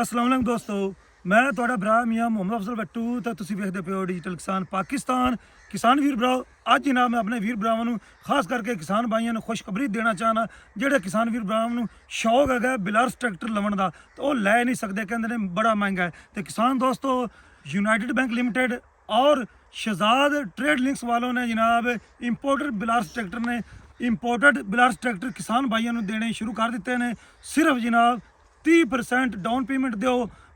अस्सलाम वालेकुम दोस्तों, मैं ਤੁਹਾਡਾ ਭਰਾ ਮੀਆਂ ਮੁਹੰਮਦ ਅਫਜ਼ਲ ਬੱਟੂ ਤੇ ਤੁਸੀਂ ਵੇਖਦੇ ਪਿਓ ਡਿਜੀਟਲ ਕਿਸਾਨ ਪਾਕਿਸਤਾਨ। ਕਿਸਾਨ ਵੀਰ ਭਰਾਓ, ਅੱਜ ਜਨਾਬ ਮੈਂ ਆਪਣੇ ਵੀਰ ਭਰਾਵਾਂ ਨੂੰ ਖਾਸ ਕਰਕੇ ਕਿਸਾਨ ਭਾਈਆਂ ਨੂੰ ਖੁਸ਼ਖਬਰੀ ਦੇਣਾ ਚਾਹਨਾ। ਜਿਹੜੇ ਕਿਸਾਨ ਵੀਰ ਭਰਾਵਾਂ ਨੂੰ ਸ਼ੌਕ ਹੈਗਾ ਬਿਲਾਰਸ ਟਰੈਕਟਰ ਲਵਣ ਦਾ ਤੇ ਉਹ ਲੈ ਨਹੀਂ ਸਕਦੇ, ਕਹਿੰਦੇ ਨੇ ਬੜਾ ਮਹਿੰਗਾ ਹੈ। ਤੇ ਕਿਸਾਨ ਦੋਸਤੋ, यूनाइटेड बैंक लिमिटेड और शहजाद ट्रेड लिंक्स वालों ने जनाब इंपोर्टेड बिलार्स ट्रैक्टर ने इंपोर्टेड बिलार्स ट्रैक्टर किसान भाइयों को देने शुरू कर दिते हैं। सिर्फ जनाब 30% डाउन पेमेंट दो,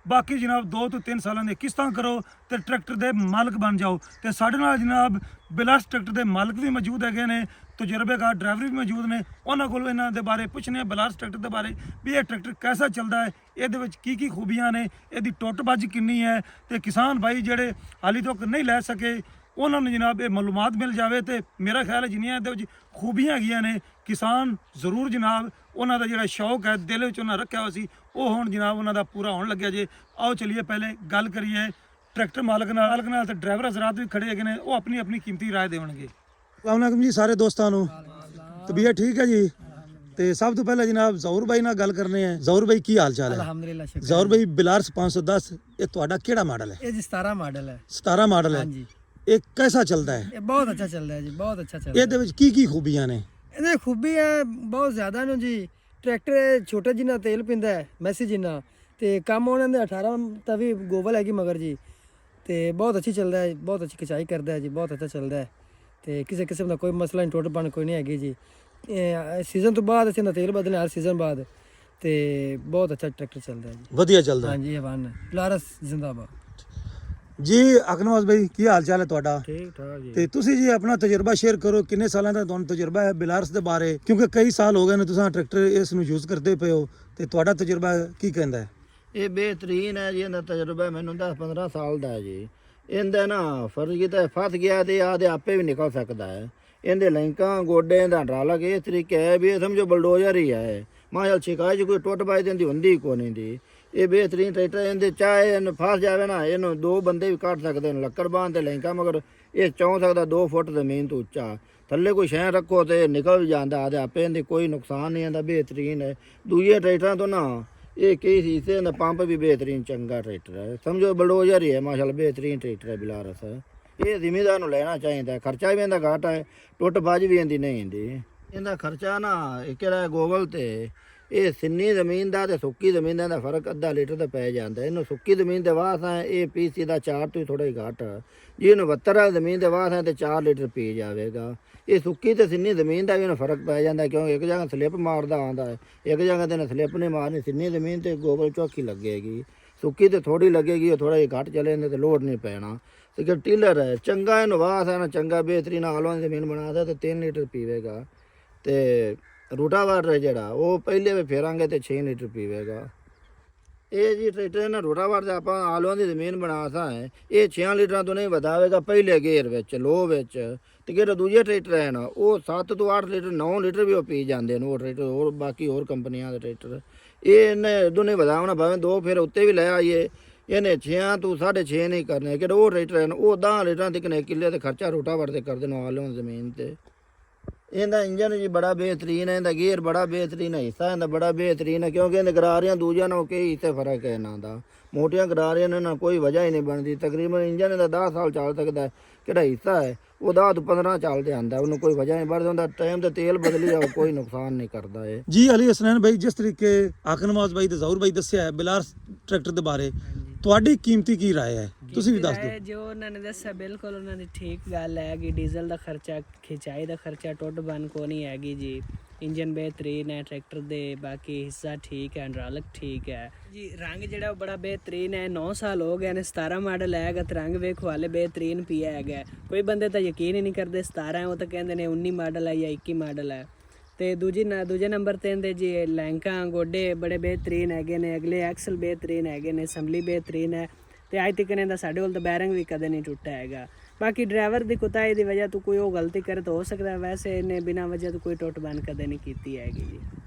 बाकी जनाब 2 ਤੋਂ 3 ਸਾਲਾਂ ਦੀ ਕਿਸ਼ਤਾਂ ਕਰੋ ਤੇ ਟਰੈਕਟਰ ਦੇ ਮਾਲਕ ਬਣ ਜਾਓ। ਤੇ ਸਾਡੇ ਨਾਲ ਜਨਾਬ ਬਿਲਾਰਸ ਟਰੈਕਟਰ ਦੇ ਮਾਲਕ ਵੀ ਮੌਜੂਦ ਹੈਗੇ ਨੇ, ਤਜਰਬੇਕਾਰ ਡਰਾਈਵਰ ਵੀ ਮੌਜੂਦ ਨੇ। ਉਹਨਾਂ ਕੋਲ ਇਹਨਾਂ ਦੇ ਬਾਰੇ ਪੁੱਛਣੇ ਬਿਲਾਰਸ ਟਰੈਕਟਰ ਦੇ ਬਾਰੇ ਵੀ ਇਹ ਟਰੈਕਟਰ ਕਿਹਦਾ ਚੱਲਦਾ ਹੈ, ਇਹਦੇ ਵਿੱਚ ਕੀ ਖੂਬੀਆਂ ਨੇ, ਇਹਦੀ ਟੁੱਟ ਭੱਜ ਕਿੰਨੀ ਹੈ। ਤੇ ਕਿਸਾਨ ਭਾਈ ਜਿਹੜੇ ਹਾਲੀ ਤੱਕ ਨਹੀਂ ਲੈ ਸਕੇ ਉਹਨਾਂ ਨੂੰ ਜਨਾਬ ਇਹ ਮਾਲੂਮਾਤ ਮਿਲ ਜਾਵੇ। ਤੇ ਮੇਰਾ ਖਿਆਲ ਹੈ ਜਿੰਨੀਆਂ ਇਹਦੇ ਵਿੱਚ ਖੂਬੀਆਂ ਹੈਗੀਆਂ ਨੇ ਕਿਸਾਨ ਜ਼ਰੂਰ ਜਨਾਬ ਉਹਨਾਂ ਦਾ ਜਿਹੜਾ ਸ਼ੌਕ ਹੈ ਦਿਲ ਵਿੱਚ ਉਹਨਾਂ ਰੱਖਿਆ ਹੋਇਆ ਸੀ ਉਹ ਹੁਣ ਜਨਾਬ ਉਹਨਾਂ ਦਾ ਪੂਰਾ ਹੋਣ ਲੱਗਿਆ ਜੇ। ਆਓ ਚਲੀਏ ਪਹਿਲੇ ਗੱਲ ਕਰੀਏ ਟਰੈਕਟਰ ਮਾਲਕ ਨਾਲ ਤੇ ਡਰਾਈਵਰ ਹਜ਼ਰਾਤ ਵੀ ਖੜੇ ਹੈਗੇ ਨੇ, ਉਹ ਆਪਣੀ ਆਪਣੀ ਕੀਮਤੀ ਰਾਏ ਦੇਣਗੇ। अस्सलाम वालेकुम जी सारे दोस्तों ਨੂੰ। तबीयत ठीक है जी? ਤੇ ਸਭ ਤੋਂ ਪਹਿਲਾਂ ਜਨਾਬ ਜ਼ਹੂਰ ਭਾਈ ਨਾਲ ਗੱਲ ਕਰਨੇ ਆ। ਜ਼ਹੂਰ ਭਾਈ ਕੀ ਹਾਲ ਚਾਲ ਹੈ? ਅਲਹਮਦੁਲਿਲਾ ਸ਼ੁਕਰ। ਜ਼ਹੂਰ ਭਾਈ ਬਿਲਾਰਸ 510 ਇਹ ਤੁਹਾਡਾ ਕਿਹੜਾ ਮਾਡਲ ਹੈ? ਇਹ ਜੀ 17 ਮਾਡਲ ਹੈ। 17 ਮਾਡਲ ਹੈ ਹਾਂਜੀ। ਇਹ कैसा ਚੱਲਦਾ ਹੈ? ਇਹ ਬਹੁਤ ਅੱਛਾ ਚੱਲਦਾ ਹੈ ਜੀ, ਬਹੁਤ ਅੱਛਾ ਚੱਲਦਾ ਹੈ। ਇਹਦੇ ਵਿੱਚ ਕੀ ਖੂਬੀਆਂ ਨੇ? ਇਹਦੇ ਖੂਬੀ ਹੈ ਬਹੁਤ ਜ਼ਿਆਦਾ ਨੇ ਜੀ। ਟਰੈਕਟਰ ਛੋਟਾ ਜਿੰਨਾ ਤੇਲ ਪੀਂਦਾ ਹੈ, ਮੈਸੀ ਜਿੰਨਾ, ਤੇ ਕੰਮ ਉਹਨਾਂ ਦੇ 18 ਤਵੀ ਗੋਬਲ ਹੈਗੀ ਮਗਰ ਜੀ। ਤੇ ਬਹੁਤ ਅੱਛੀ ਚੱਲਦਾ ਹੈ, ਬਹੁਤ ਅੱਛੀ ਖਿਚਾਈ ਕਰਦਾ ਹੈ ਜੀ, ਬਹੁਤ ਅੱਛਾ ਚੱਲਦਾ ਹੈ। ਤੇ ਕਿਸੇ ਕਿਸਮ ਦਾ ਕੋਈ ਮਸਲਾ ਨਹੀਂ, ਟੁੱਟ ਭੰਨ ਕੋਈ ਨਹੀਂ ਹੈਗੀ ਜੀ। ਸੀਜ਼ਨ ਤੋਂ ਬਾਅਦ ਅਸੀਂ ਤੇਲ ਬਦਲਨੇ ਹਰ ਸੀਜ਼ਨ ਬਾਅਦ, ਤੇ ਬਹੁਤ ਅੱਛਾ ਟਰੈਕਟਰ ਚੱਲਦਾ ਹੈ ਜੀ, ਵਧੀਆ ਚੱਲਦਾ ਹੈ। ਹਾਂਜੀ। ਹਵਾਨ ਬਿਲਾਰਸ ਜ਼ਿੰਦਾਬਾਦ ਜੀ। ਅਕਨਵਾਜ਼ ਭਾਈ ਕੀ ਹਾਲ ਚਾਲ ਹੈ ਤੁਹਾਡਾ? ਠੀਕ ਠਾਕ ਜੀ। ਤੇ ਤੁਸੀਂ ਜੀ ਆਪਣਾ ਤਜਰਬਾ ਸ਼ੇਅਰ ਕਰੋ, ਕਿੰਨੇ ਸਾਲਾਂ ਦਾ ਤੁਹਾਨੂੰ ਤਜਰਬਾ ਹੈ ਬਿਲਾਰਸ ਦੇ ਬਾਰੇ? ਕਿਉਂਕਿ ਕਈ ਸਾਲ ਹੋ ਗਏ ਨੇ ਤੁਸੀਂ ਟਰੈਕਟਰ ਇਸ ਨੂੰ ਯੂਜ਼ ਕਰਦੇ ਪਏ ਹੋ, ਤੇ ਤੁਹਾਡਾ ਤਜਰਬਾ ਕੀ ਕਹਿੰਦਾ ਹੈ? ਇਹ ਬਿਹਤਰੀਨ ਹੈ ਜੀ। ਇਹਦਾ ਤਜਰਬਾ ਮੈਨੂੰ 10-15 ਸਾਲ ਦਾ ਹੈ ਜੀ। ਇਹਦਾ ਨਾ ਫਰਜ਼ ਤਾਂ ਫਸ ਗਿਆ ਤੇ ਆਦੇ ਆਪੇ ਵੀ ਨਿਕਲ ਸਕਦਾ ਹੈ। ਇਹਦੇ ਲਿੰਕਾਂ ਗੋਡੇ ਦਾ ਹਾਈਡ੍ਰੋਲਿਕ ਇਸ ਤਰੀਕੇ ਹੈ ਵੀ ਇਹ ਸਮਝੋ ਬਲਡੋਜ਼ਰ ਹੀ ਹੈ। ਮਾਲ ਸ਼ਿਕਾਇਤ ਕੋਈ ਟੁੱਟ ਪਾਈ ਦਿੰਦੀ ਹੁੰਦੀ ਕੋਈ ਨਹੀਂ ਦੀ। ਇਹ ਬਿਹਤਰੀਨ ਟਰੈਕਟਰ ਇਹਦੇ ਚਾਹੇ ਇਹਨੂੰ ਫਸ ਜਾਵੇ ਨਾ, ਇਹਨੂੰ 2 ਬੰਦੇ ਵੀ ਕੱਢ ਸਕਦੇ ਨੇ ਲੱਕੜ ਬਾਂਹ ਤੇ ਲਿੰਕਾਂ, ਮਗਰ ਇਹ ਚੌਂ ਸਕਦਾ 2 ਫੁੱਟ ਜ਼ਮੀਨ ਤੋਂ ਉੱਚਾ। ਥੱਲੇ ਕੋਈ ਸ਼ੈ ਰੱਖੋ ਤੇ ਨਿਕਲ ਵੀ ਜਾਂਦਾ ਆਦੇ ਆਪੇ, ਇਹਦੇ ਕੋਈ ਨੁਕਸਾਨ ਨਹੀਂ ਆਂਦਾ। ਬਿਹਤਰੀਨ ਹੈ। ਦੂਜੇ ਟਰੈਕਟਰਾਂ ਤੋਂ ਨਾ ਇਹ ਕੀ ਸੀ ਇਸੇ ਦਾ ਪੰਪ ਵੀ ਬਿਹਤਰੀਨ ਚੰਗਾ ਟਰੈਕਟਰ ਹੈ, ਸਮਝੋ ਬਲਡੋਜ਼ਰ ਹੀ ਹੈ। ਮਾਸ਼ਾਅੱਲਾ ਬਿਹਤਰੀਨ ਟਰੈਕਟਰ ਹੈ ਬਿਲਾਰਸ। ਇਹ ਜ਼ਿਮੀਦਾਰ ਨੂੰ ਲੈਣਾ ਚਾਹੀਦਾ। ਖਰਚਾ ਵੀ ਇਹਦਾ ਘੱਟ ਹੈ, ਟੁੱਟ ਭੱਜ ਵੀ ਇਹਦੀ ਨਹੀਂ ਹੁੰਦੀ। ਇਹਦਾ ਖਰਚਾ ਨਾ ਇਹ ਕਿਹੜਾ ਗੋਬਲ ਤੇ ਇਹ ਸਿੰਨੀ ਜ਼ਮੀਨ ਦਾ ਤੇ ਸੁੱਕੀ ਜ਼ਮੀਨ ਦਾ ਫਰਕ ਅੱਧਾ ਲੀਟਰ ਦਾ ਪੈ ਜਾਂਦਾ। ਇਹਨੂੰ ਸੁੱਕੀ ਜ਼ਮੀਨ ਦੇ ਵਾਸ ਹੈ ਇਹ ਪੀਸੀ ਦਾ 4 ਤੋਂ ਥੋੜਾ ਹੀ ਘੱਟ। ਜੇ ਇਹਨੂੰ 72 ਜ਼ਮੀਨ ਦੇ ਵਾਸ ਹੈ ਤੇ 4 ਲੀਟਰ ਪੀ ਜਾਵੇਗਾ। ਇਹ ਸੁੱਕੀ ਤੇ ਸਿੰਨੀ ਜ਼ਮੀਨ ਦਾ ਵੀ ਇਹਨੂੰ ਫਰਕ ਪੈ ਜਾਂਦਾ, ਕਿਉਂਕਿ ਇੱਕ ਜਗ੍ਹਾ ਸਲਿੱਪ ਮਾਰਦਾ ਆਉਂਦਾ ਹੈ, ਇੱਕ ਜਗ੍ਹਾ ਤੇ ਸਲਿੱਪ ਨਹੀਂ ਮਾਰਨੀ। ਸਿੰਨੀ ਜ਼ਮੀਨ ਤੇ ਗੋਬਲ ਚੌਕੀ ਲੱਗੇਗੀ, ਸੁੱਕੀ ਤੇ ਥੋੜੀ ਲੱਗੇਗੀ, ਉਹ ਥੋੜਾ ਜਿਹਾ ਘੱਟ ਚਲੇ ਜਾਂਦੇ ਤੇ ਲੋਡ ਨਹੀਂ ਪੈਣਾ। ਤੇ ਕਿ ਟਿਲਰ ਹੈ ਚੰਗਾ, ਇਹਨੂੰ ਵਾਸ ਹੈ ਨਾ ਚੰਗਾ ਬਿਹਤਰੀਨ ਆਲੋਂ ਦੀ ਜ਼ਮੀਨ ਬਣਾਦਾ ਤੇ 3 ਲੀਟਰ ਪੀਵੇਗਾ। ਤੇ ਰੂਟਾਵਾਟਰ ਜਿਹੜਾ ਉਹ ਪਹਿਲੇ ਵੀ ਫੇਰਾਂਗੇ ਤੇ 6 ਲੀਟਰ ਪੀਵੇਗਾ। ਇਹ ਜੀ ਟਰੈਕਟਰ ਨਾ ਰੂਟਾਵਾਟਰ ਤੇ ਆਪਾਂ ਆਲੂਆਂ ਦੀ ਜ਼ਮੀਨ ਬਣਾਤਾ ਹੈ, ਇਹ 6 ਲੀਟਰਾਂ ਤੋਂ ਨਹੀਂ ਵਧਾਵੇਗਾ ਪਹਿਲੇ ਗੇਅਰ ਵਿੱਚ, ਲੋ ਵਿੱਚ। ਤੇ ਜਿਹੜਾ ਦੂਜੇ ਟਰੈਕਟਰ ਹੈ ਨਾ ਉਹ 7 ਤੋਂ 8 ਲੀਟਰ 9 ਲੀਟਰ ਵੀ ਉਹ ਪੀ ਜਾਂਦੇ ਨੇ ਉਹ ਟਰੈਕਟਰ, ਹੋਰ ਬਾਕੀ ਹੋਰ ਕੰਪਨੀਆਂ ਦੇ ਟਰੈਕਟਰ। ਇਹਨੇ ਇਦੋਂ ਨਹੀਂ ਵਧਾਉਣਾ, ਭਾਵੇਂ 2 ਫਿਰ ਉੱਤੇ ਵੀ ਲੈ ਆਈਏ, ਇਹਨੇ 6 ਤੋਂ 6.5 ਨਹੀਂ ਕਰਨੇ। ਕਿਹੜਾ ਉਹ ਟਰੈਕਟਰ ਹੈ ਨਾ ਉਹ 10 ਲੀਟਰਾਂ ਤੱਕ ਨੇ ਕਿੱਲੇ ਤੇ ਖਰਚਾ ਰੂਟਾਵਾਟਰ ਤੇ ਕਰਦੇ ਨੇ ਆਲੂਆਂ ਦੀ ਜ਼ਮੀਨ ਤੇ। ਇਹਦਾ ਇੰਜਨ ਜੀ ਬੜਾ ਬਿਹਤਰੀਨ ਹੈ, ਇਹਦਾ ਗੇਅਰ ਬੜਾ ਬਿਹਤਰੀਨ ਹੈ, ਹਿੱਸਾ ਇਹਦਾ ਬੜਾ ਬਿਹਤਰੀਨ ਹੈ। ਕਿਉਂਕਿ ਇਹਦੇ ਗਰਾਰੀਆਂ ਦੂਜਿਆਂ ਨਾਲੋਂ ਕਈ ਹਿੱਸੇ ਫਰਕ ਹੈ ਇਹਨਾਂ ਦਾ। ਮੋਟੀਆਂ ਗਰਾਰੀਆਂ ਨੇ ਨਾ ਕੋਈ ਵਜ੍ਹਾ ਹੀ ਨਹੀਂ ਬਣਦੀ। ਤਕਰੀਬਨ ਇੰਜਨ ਇਹਦਾ 10 ਸਾਲ ਚੱਲ ਸਕਦਾ ਹੈ। ਕਿਹੜਾ ਹਿੱਸਾ ਹੈ ਉਹ 10 ਤੋਂ 15 ਚੱਲਦੇ ਆਉਂਦਾ, ਉਹਨੂੰ ਕੋਈ ਵਜ੍ਹਾ ਨਹੀਂ ਬਣਦਾ। ਉਹਦਾ ਟਾਈਮ ਤੇ ਤੇਲ ਬਦਲੀ ਜਾਓ ਕੋਈ ਨੁਕਸਾਨ ਨਹੀਂ ਕਰਦਾ ਹੈ ਜੀ। ਅਲੀ ਹਸਨੈਨ ਭਾਈ, ਜਿਸ ਤਰੀਕੇ ਆਕਨਵਾਜ਼ ਭਾਈ ਤੇ ਜ਼ਹੂਰ ਭਾਈ ਦੱਸਿਆ ਹੈ ਬਿਲਾਰਸ ਟਰੈਕਟਰ ਦੇ ਬਾਰੇ, ਤੁਹਾਡੀ ਕੀਮਤੀ ਕੀ ਰਾਏ ਹੈ? ਤੁਸੀਂ ਵੀ ਦੱਸ ਦਿਓ। ਜੋ ਉਹਨਾਂ ਨੇ ਦੱਸਿਆ ਬਿਲਕੁਲ ਉਹਨਾਂ ਦੀ ਠੀਕ ਗੱਲ ਹੈ ਕਿ ਡੀਜ਼ਲ ਦਾ ਖਰਚਾ, ਖਿਚਾਈ ਦਾ ਖਰਚਾ ਟੁੱਟ ਬਣ ਕੋ ਨਹੀਂ ਹੈਗੀ ਜੀ। ਇੰਜਨ ਬਿਹਤਰੀਨ ਹੈ ਟਰੈਕਟਰ ਦੇ, ਬਾਕੀ ਹਿੱਸਾ ਠੀਕ ਹੈ, ਹਾਈਡ੍ਰੋਲਿਕ ਠੀਕ ਹੈ ਜੀ। ਰੰਗ ਜਿਹੜਾ ਉਹ ਬੜਾ ਬਿਹਤਰੀਨ ਹੈ। 9 ਸਾਲ ਹੋ ਗਏ ਨੇ, 17 ਮਾਡਲ ਹੈਗਾ ਤੇ ਰੰਗ ਵੇਖੋ ਹਾਲੇ ਬਿਹਤਰੀਨ ਪਿਆ ਹੈਗਾ। ਕੋਈ ਬੰਦੇ ਤਾਂ ਯਕੀਨ ਹੀ ਨਹੀਂ ਕਰਦੇ 17 ਹੈ, ਉਹ ਤਾਂ ਕਹਿੰਦੇ ਨੇ 19 ਮਾਡਲ ਹੈ ਜਾਂ 21 ਮਾਡਲ ਹੈ। ਤੇ ਦੂਜੇ ਨੰਬਰ 'ਤੇ ਇਹਦੇ ਜੀ ਲੈਂਕਾਂ ਗੋਡੇ ਬੜੇ ਬਿਹਤਰੀਨ ਹੈਗੇ ਨੇ, ਅਗਲੇ ਐਕਸਲ ਬਿਹਤਰੀਨ ਹੈਗੇ ਨੇ, ਅਸੈਂਬਲੀ ਬਿਹਤਰੀਨ ਹੈ। ਤੇ ਅੱਜ ਤੱਕ ਇਹਦਾ ਸਾਡੇ ਕੋਲ ਤਾਂ ਬੈਰਿੰਗ ਵੀ ਕਦੇ ਨਹੀਂ ਟੁੱਟਾ ਹੈਗਾ। ਬਾਕੀ ਡਰਾਈਵਰ ਦੀ ਕੁਤਾਹੀ ਦੀ ਵਜ੍ਹਾ ਤੋਂ ਕੋਈ ਉਹ ਗਲਤੀ ਕਰੇ ਤਾਂ ਹੋ ਸਕਦਾ, ਵੈਸੇ ਇਹਨੇ ਬਿਨਾਂ ਵਜ੍ਹਾ ਤੋਂ ਕੋਈ ਟੁੱਟ ਬਣ ਕਦੇ ਨਹੀਂ ਕੀਤੀ ਹੈਗੀ ਜੀ।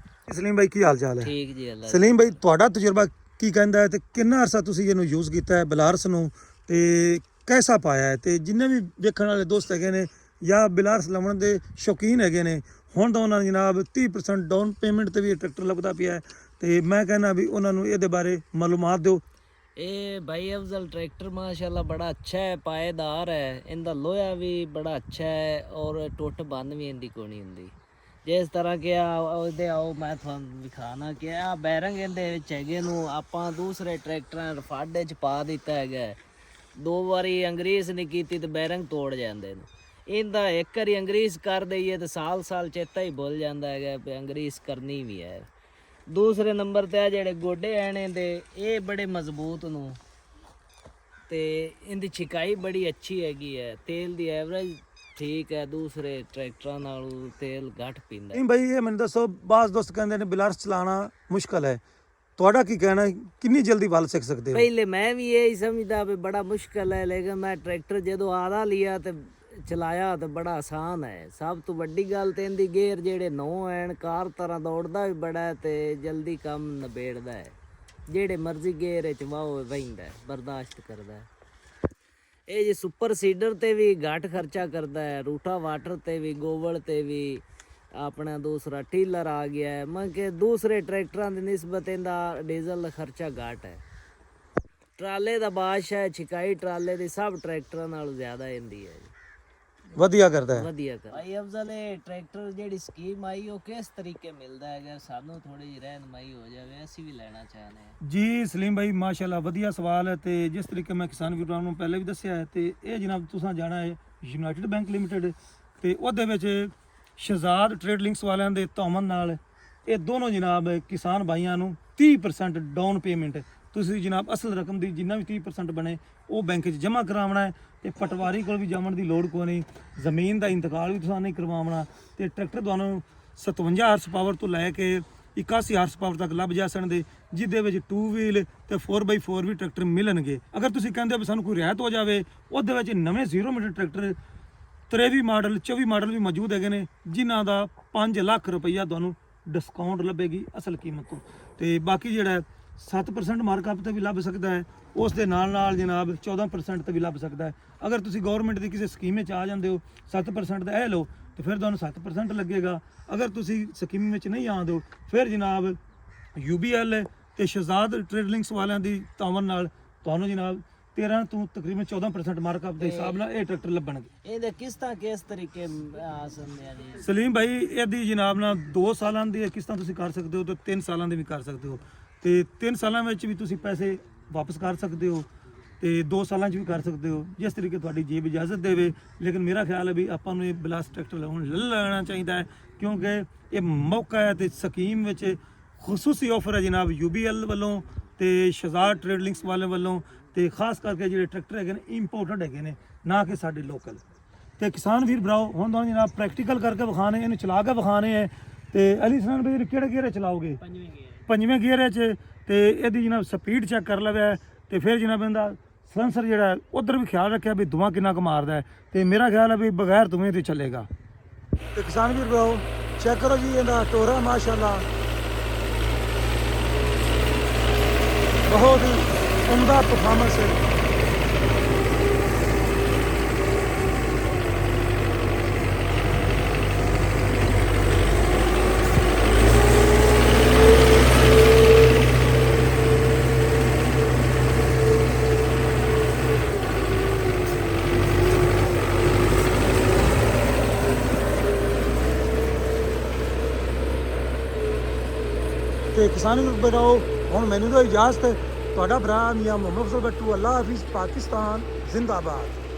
ਸਲੀਮ ਭਾਈ ਕੀ ਹਾਲ ਚਾਲ ਹੈ? ਠੀਕ ਜੀ ਅੱਲਾ। ਸਲੀਮ ਭਾਈ ਤੁਹਾਡਾ ਤਜਰਬਾ ਕੀ ਕਹਿੰਦਾ ਹੈ ਤੇ ਕਿੰਨਾ ਅਰਸਾ ਤੁਸੀਂ ਇਹਨੂੰ ਯੂਜ਼ ਕੀਤਾ ਹੈ ਬਿਲਾਰਸ ਨੂੰ, ਤੇ कैसा पाया है? तो जिन्हें भी देखने वाले दोस्त है या बिलारस लवण के शौकीन है हुण तो उन्होंने जनाब 30% डाउन पेमेंट से भी ट्रैक्टर लगता पिया है। ਤੇ ਮੈਂ ਕਹਿੰਦਾ ਵੀ ਉਹਨਾਂ ਨੂੰ ਇਹਦੇ ਬਾਰੇ ਮਾਲੂਮਾਤ ਦਿਓ। ਇਹ ਭਾਈ ਅਫਜ਼ਲ ਟਰੈਕਟਰ ਮਾਸ਼ਾਅੱਲਾ ਬੜਾ ਅੱਛਾ ਹੈ, ਪਾਏਦਾਰ ਹੈ, ਇਹਦਾ ਲੋਹਾ ਵੀ ਬੜਾ ਅੱਛਾ ਹੈ ਔਰ ਟੁੱਟ ਬੰਨ ਵੀ ਇਹਦੀ ਕੋਈ ਨਹੀਂ ਹੁੰਦੀ। ਜਿਸ ਤਰ੍ਹਾਂ ਕਿ ਉਹਦੇ ਆਓ ਮੈਂ ਤੁਹਾਨੂੰ ਵਿਖਾਣਾ ਕਿ ਆ ਬੈਰੰਗ ਇਹਦੇ ਵਿੱਚ ਹੈਗੇ ਨੂੰ ਆਪਾਂ ਦੂਸਰੇ ਟਰੈਕਟਰਾਂ ਰਫਾਡੇ 'ਚ ਪਾ ਦਿੱਤਾ ਹੈਗਾ। 2 ਵਾਰੀ ਅੰਗਰੇਜ਼ ਨੇ ਕੀਤੀ ਤੇ ਬੈਰੰਗ ਤੋੜ ਜਾਂਦੇ ਨੇ। ਇਹਦਾ ਇੱਕ ਵਾਰੀ ਅੰਗਰੇਜ਼ ਕਰ ਦਈਏ ਤੇ ਸਾਲ ਚੇਤਾ ਹੀ ਭੁੱਲ ਜਾਂਦਾ ਹੈਗਾ ਵੀ ਅੰਗਰੇਜ਼ ਕਰਨੀ ਵੀ ਹੈ। ਦੂਸਰੇ ਨੰਬਰ ਤੇ ਆ ਜਿਹੜੇ ਗੋਡੇ ਆਣੇ ਦੇ ਇਹ ਬੜੇ ਮਜ਼ਬੂਤ ਨੂੰ ਤੇ ਇਹਦੀ ਛਿਕਾਈ ਬੜੀ ਅੱਛੀ ਹੈਗੀ ਹੈ। ਤੇਲ ਦੀ ਐਵਰੇਜ ਠੀਕ ਹੈ, ਦੂਸਰੇ ਟਰੈਕਟਰਾਂ ਨਾਲੋਂ ਤੇਲ ਘੱਟ ਪੀਂਦਾ। ਨਹੀਂ ਬਈ ਇਹ ਮੈਨੂੰ ਦੱਸੋ, ਬਾਜ਼ ਦੋਸਤ ਕਹਿੰਦੇ ਨੇ ਬਿਲਾਰਸ ਚਲਾਉਣਾ ਮੁਸ਼ਕਲ ਹੈ, ਤੁਹਾਡਾ ਕੀ ਕਹਿਣਾ ਹੈ? ਕਿੰਨੀ ਜਲਦੀ ਵੱਲ ਸਿੱਖ ਸਕਦੇ ਹੋ? ਪਹਿਲੇ ਮੈਂ ਵੀ ਇਹੀ ਸਮਝਦਾ ਵੀ ਬੜਾ ਮੁਸ਼ਕਲ ਹੈ, ਲੇਕਿਨ ਮੈਂ ਟਰੈਕਟਰ ਜਦੋਂ ਆधा ਲਿਆ ਤੇ ਚਲਾਇਆ ਤੇ ਬੜਾ ਆਸਾਨ ਹੈ। ਸਭ ਤੋਂ ਵੱਡੀ ਗੱਲ ਤੇ ਇਹਦੀ ਗੇਅਰ ਜਿਹੜੇ 9 ਐਨ ਕਾਰ ਤਰ੍ਹਾਂ ਦੌੜਦਾ ਵੀ ਬੜਾ ਹੈ ਤੇ ਜਲਦੀ ਕੰਮ ਨਿਬੇੜਦਾ ਹੈ। ਜਿਹੜੇ ਮਰਜ਼ੀ ਗੇਅਰ ਵਿੱਚ ਵਾਹੋ ਵਹਿੰਦਾ ਬਰਦਾਸ਼ਤ ਕਰਦਾ ਹੈ। ਇਹ ਜੀ ਸੁਪਰ ਸੀਡਰ ਤੇ ਵੀ ਘੱਟ ਖਰਚਾ ਕਰਦਾ ਹੈ, ਰੂਟਾ ਵਾਟਰ ਤੇ ਵੀ, ਗੋਵਲ ਤੇ ਵੀ। ਆਪਣਾ ਦੂਸਰਾ ਟੀਲਰ ਆ ਗਿਆ ਹੈ, ਮੈਂ ਕਿ ਦੂਸਰੇ ਟਰੈਕਟਰਾਂ ਦੀ ਨਿਸਬਤ ਇਹਦਾ ਡੀਜ਼ਲ ਦਾ ਖਰਚਾ ਘੱਟ ਹੈ। ਟਰਾਲੇ ਦਾ ਬਾਦਸ਼ਾਹ ਹੈ, ਛਿਕਾਈ ਟਰਾਲੇ ਦੀ ਸਭ ਟਰੈਕਟਰਾਂ ਨਾਲੋਂ ਜ਼ਿਆਦਾ ਇਹਦੀ ਹੈ ਜੀ, ਵਧੀਆ ਕਰਦਾ ਹੈ। ਵਧੀਆ ਕਰ ਭਾਈ ਅਫਜ਼ਲ। ਇਹ ਟਰੈਕਟਰ ਜਿਹੜੀ ਸਕੀਮ ਆਈ ਉਹ ਕਿਸ ਤਰੀਕੇ ਮਿਲਦਾ ਹੈਗਾ, ਸਾਨੂੰ ਥੋੜੀ ਜਿਹੀ ਰਹਿਨਮਾਈ ਹੋ ਜਾਵੇ, ਅਸੀਂ ਵੀ ਲੈਣਾ ਚਾਹੁੰਦੇ ਹਾਂ। ਜੀ ਸਲੀਮ ਭਾਈ ਮਾਸ਼ਾਅੱਲਾ ਵਧੀਆ ਸਵਾਲ ਹੈ। ਤੇ ਜਿਸ ਤਰੀਕੇ ਮੈਂ ਕਿਸਾਨ ਵੀਰਾਂ ਨੂੰ ਪਹਿਲੇ ਵੀ ਦੱਸਿਆ ਹੈ ਤੇ ਇਹ ਜਨਾਬ ਤੁਸੀਂ ਜਾਣਾ ਹੈ ਯੂਨਾਈਟਿਡ ਬੈਂਕ ਲਿਮਟਿਡ ਤੇ ਉਹਦੇ ਵਿੱਚ ਸ਼ਹਜ਼ਾਦ ਟ੍ਰੇਡ ਲਿੰਕਸ ਵਾਲਿਆਂ ਦੇ ਤਾਮਨ ਨਾਲ ਇਹ ਦੋਨੋਂ ਜਨਾਬ ਕਿਸਾਨ ਭਾਈਆਂ ਨੂੰ 30% ਡਾਊਨ ਪੇਮੈਂਟ ਤੁਸੀਂ ਜਨਾਬ ਅਸਲ ਰਕਮ ਦੀ ਜਿੰਨਾ ਵੀ 30% ਬਣੇ ਉਹ ਬੈਂਕ 'ਚ ਜਮ੍ਹਾਂ ਕਰਾਉਣਾ ਹੈ ਤੇ ਪਟਵਾਰੀ ਕੋਲ ਵੀ ਜਾਣ ਦੀ ਲੋੜ ਕੋਈ ਨਹੀਂ। ਜ਼ਮੀਨ ਦਾ ਇੰਤਕਾਲ ਵੀ ਤੁਸੀਂ ਨਹੀਂ ਕਰਵਾਉਣਾ ਤੇ ਟਰੈਕਟਰ ਤੁਹਾਨੂੰ 57 ਹਾਰਸ ਪਾਵਰ ਤੋਂ ਲੈ ਕੇ 81 ਹਾਰਸ ਪਾਵਰ ਤੱਕ ਲੱਭ ਜਾ ਸਕਦੇ, ਜਿਹਦੇ ਵਿੱਚ 2 ਵੀਲ ਤੇ 4x4 ਵੀ ਟਰੈਕਟਰ ਮਿਲਣਗੇ। ਅਗਰ ਤੁਸੀਂ ਕਹਿੰਦੇ ਹੋ ਵੀ ਸਾਨੂੰ ਕੋਈ ਰਿਆਇਤ ਹੋ ਜਾਵੇ, ਉਹਦੇ ਵਿੱਚ ਨਵੇਂ 0 ਮੀਟਰ ਟਰੈਕਟਰ 23 ਮਾਡਲ 24 ਮਾਡਲ ਵੀ ਮੌਜੂਦ ਹੈਗੇ ਨੇ, ਜਿਨ੍ਹਾਂ ਦਾ 5 ਲੱਖ ਰੁਪਈਆ ਤੁਹਾਨੂੰ ਡਿਸਕਾਊਂਟ ਲੱਭੇਗੀ ਅਸਲ ਕੀਮਤ ਤੋਂ। ਤੇ ਬਾਕੀ ਜਿਹੜਾ 7% ਮਾਰਕਅਪ ਤੇ ਵੀ ਲੱਭ ਸਕਦਾ ਹੈ, ਉਸ ਦੇ ਨਾਲ ਜਨਾਬ 14% ਤੇ ਵੀ ਲੱਭ ਸਕਦਾ ਹੈ। ਅਗਰ ਤੁਸੀਂ ਗਵਰਨਮੈਂਟ ਦੀ ਕਿਸੇ ਸਕੀਮ ਵਿੱਚ ਆ ਜਾਂਦੇ ਹੋ 7% ਦਾ ਇਹ ਲਓ ਤੇ ਫਿਰ ਤੁਹਾਨੂੰ 7% ਲੱਗੇਗਾ। ਅਗਰ ਤੁਸੀਂ ਸਕੀਮ ਵਿੱਚ ਨਹੀਂ ਆਉਂਦੇ ਹੋ ਫਿਰ ਜਨਾਬ UBL ਤੇ ਸ਼ਹਜ਼ਾਦ ਟ੍ਰੇਡ ਲਿੰਕਸ ਵਾਲਿਆਂ ਦੀ ਤਾਵਨ ਨਾਲ ਤੁਹਾਨੂੰ ਜਨਾਬ 13 ਤੋਂ ਤਕਰੀਬਨ 14% ਮਾਰਕਅਪ ਦੇ ਹਿਸਾਬ ਨਾਲ ਇਹ ਟਰੈਕਟਰ ਲੱਭਣਗੇ। ਇਹਦੇ ਕਿਸ਼ਤਾਂ ਕਿਸ ਤਰੀਕੇ ਆਸਨ ਆ ਜੀ? ਸਲੀਮ ਭਾਈ ਇਹਦੀ ਜਨਾਬ ਨਾਲ 2 ਸਾਲਾਂ ਦੀ ਕਿਸ਼ਤਾਂ ਤੁਸੀਂ ਕਰ ਸਕਦੇ ਹੋ ਤੇ 3 ਸਾਲਾਂ ਦੀ ਵੀ ਕਰ ਸਕਦੇ ਹੋ ਤੇ 3 ਸਾਲਾਂ ਵਿੱਚ ਵੀ ਤੁਸੀਂ ਪੈਸੇ ਵਾਪਸ ਕਰ ਸਕਦੇ ਹੋ ਤੇ 2 ਸਾਲਾਂ 'ਚ ਵੀ ਕਰ ਸਕਦੇ ਹੋ, ਜਿਸ ਤਰੀਕੇ ਤੁਹਾਡੀ ਜੇਬ ਇਜਾਜ਼ਤ ਦੇਵੇ। ਲੇਕਿਨ ਮੇਰਾ ਖਿਆਲ ਹੈ ਵੀ ਆਪਾਂ ਨੂੰ ਇਹ ਬਿਲਾਸ ਟਰੈਕਟਰ ਲੈਣਾ ਚਾਹੀਦਾ ਹੈ, ਕਿਉਂਕਿ ਇਹ ਮੌਕਾ ਹੈ ਤੇ ਸਕੀਮ ਵਿੱਚ ਖਸੂਸੀ ਆਫਰ ਹੈ ਜਨਾਬ UBL ਵੱਲੋਂ ਤੇ ਸ਼ਹਜ਼ਾਦ ਟ੍ਰੇਡ ਲਿੰਕਸ ਵਾਲੇ ਵੱਲੋਂ ਤੇ ਖਾਸ ਕਰਕੇ ਜਿਹੜੇ ਟਰੈਕਟਰ ਹੈਗੇ ਨੇ ਇੰਪੋਰਟਡ ਹੈਗੇ ਨੇ, ਨਾ ਕਿ ਸਾਡੇ ਲੋਕਲ। ਤੇ ਕਿਸਾਨ ਵੀਰ ਭਰਾਓ ਹੁਣ ਤੁਹਾਨੂੰ ਜਨਾਬ ਪ੍ਰੈਕਟੀਕਲ ਕਰਕੇ ਵਿਖਾਣੇ, ਇਹਨੂੰ ਚਲਾ ਕੇ ਵਿਖਾਣੇ ਹੈ। ਤੇ ਅਲੀ ਸਨਾਨ ਵੀਰ ਕਿਹੜੇ ਗੇਅਰ ਚਲਾਓਗੇ? 5ਵੇਂ ਗੇਅਰ 'ਚ। ਤੇ ਇਹਦੀ ਜਨਾਬ ਸਪੀਡ ਚੈੱਕ ਕਰ ਲਵੇ ਤੇ ਫਿਰ ਜਨਾਬ ਇਹਦਾ ਸਲੈਂਸਰ ਜਿਹੜਾ ਉਧਰ ਵੀ ਖਿਆਲ ਰੱਖਿਆ ਵੀ ਧੂਆਂ ਕਿੰਨਾ ਕੁ ਮਾਰਦਾ ਹੈ ਤੇ ਮੇਰਾ ਖਿਆਲ ਹੈ ਵੀ ਬਗੈਰ ਧੂਏ ਤੇ ਚੱਲੇਗਾ। ਤੇ ਕਿਸਾਨ ਵੀਰ ਭਰਾਓ ਚੈੱਕ ਕਰੋ ਜੀ ਇਹਦਾ ਟੋਰਾ ਮਾਸ਼ਾਅੱਲਾ ਬਹੁਤ ਹੀ ਉਮਦਾ ਪਰਫਾਰਮੈਂਸ ਹੈ। ਤੇ ਕਿਸਾਨ ਵੀਰ ਭਰਾਓ ਹੁਣ ਮੈਨੂੰ ਦਿਓ ਇਜਾਜ਼ਤ। ਤੁਹਾਡਾ ਭਰਾ ਮੀਆਂ ਮੁਹੰਮਦ ਅਫਜ਼ਲ ਬੱਟੂ। ਅੱਲਾ ਹਾਫਿਜ਼। ਪਾਕਿਸਤਾਨ ਜ਼ਿੰਦਾਬਾਦ।